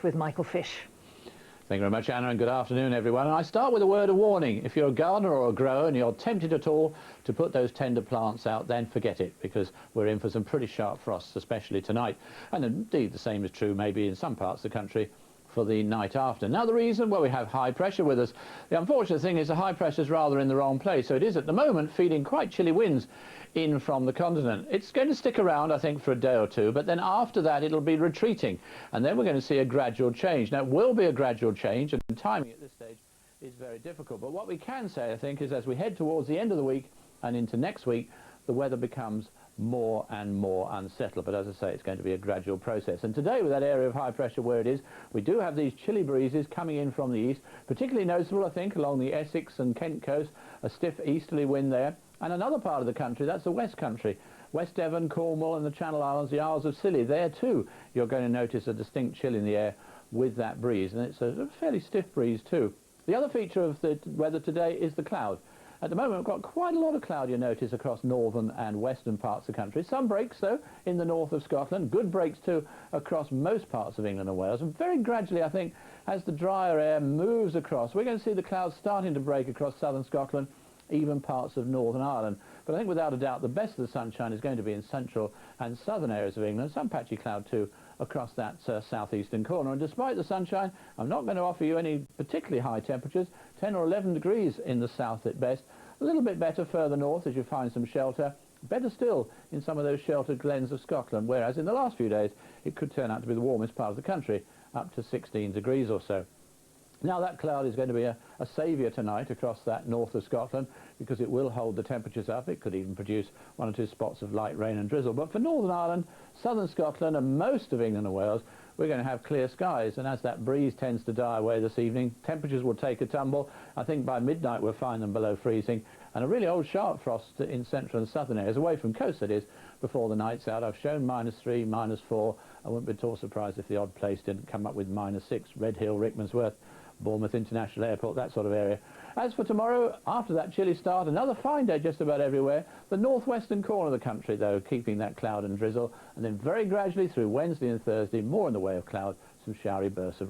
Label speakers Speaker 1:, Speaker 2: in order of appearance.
Speaker 1: Sport with Michael Fish.
Speaker 2: Thank you very much, Anna, and good afternoon, everyone. And I start with a word of warning. If you're a gardener or a grower and you're tempted at all to put those tender plants out, then forget it, because we're in for some pretty sharp frosts, especially tonight. And indeed, the same is true maybe in some parts of the country for the night after. Now, the reason, well, we have high pressure with us. The unfortunate thing is the high pressure is rather in the wrong place. So it is at the moment feeding quite chilly winds in from the continent. It's going to stick around, I think, for a day or two, but then after that it'll be retreating, and then we're going to see a gradual change. Now, it will be a gradual change, and timing at this stage is very difficult. But what we can say, I think, is as we head towards the end of the week and into next week, the weather becomes more and more unsettled. But as I say, it's going to be a gradual process. And today, with that area of high pressure where it is, we do have these chilly breezes coming in from the east, particularly noticeable, I think, along the Essex and Kent coast, a stiff easterly wind there. And another part of the country, that's the West Country, West Devon, Cornwall and the Channel Islands, the Isles of Scilly. There too, you're going to notice a distinct chill in the air with that breeze, and it's a fairly stiff breeze too. The other feature of the weather today is the cloud. At the moment, we've got quite a lot of cloud, you notice, across northern and western parts of the country. Some breaks, though, in the north of Scotland. Good breaks, too, across most parts of England and Wales. And very gradually, I think, as the drier air moves across, we're going to see the clouds starting to break across southern Scotland, even parts of Northern Ireland. But I think without a doubt the best of the sunshine is going to be in central and southern areas of England, some patchy cloud too across that southeastern corner. And despite the sunshine, I'm not going to offer you any particularly high temperatures, 10 or 11 degrees in the south at best, a little bit better further north as you find some shelter, better still in some of those sheltered glens of Scotland, whereas in the last few days it could turn out to be the warmest part of the country, up to 16 degrees or so. Now, that cloud is going to be a saviour tonight across that north of Scotland, because it will hold the temperatures up. It could even produce one or two spots of light rain and drizzle. But for Northern Ireland, southern Scotland and most of England and Wales, we're going to have clear skies. And as that breeze tends to die away this evening, temperatures will take a tumble. I think by midnight we'll find them below freezing. And a really old sharp frost in central and southern areas, away from coast that is, before the night's out. I've shown -3, -4. I wouldn't be at all surprised if the odd place didn't come up with -6. Redhill, Rickmansworth, Bournemouth International Airport, that sort of area. As for tomorrow, after that chilly start, another fine day just about everywhere. The northwestern corner of the country, though, keeping that cloud and drizzle. And then very gradually through Wednesday and Thursday, more in the way of cloud, some showery bursts of rain.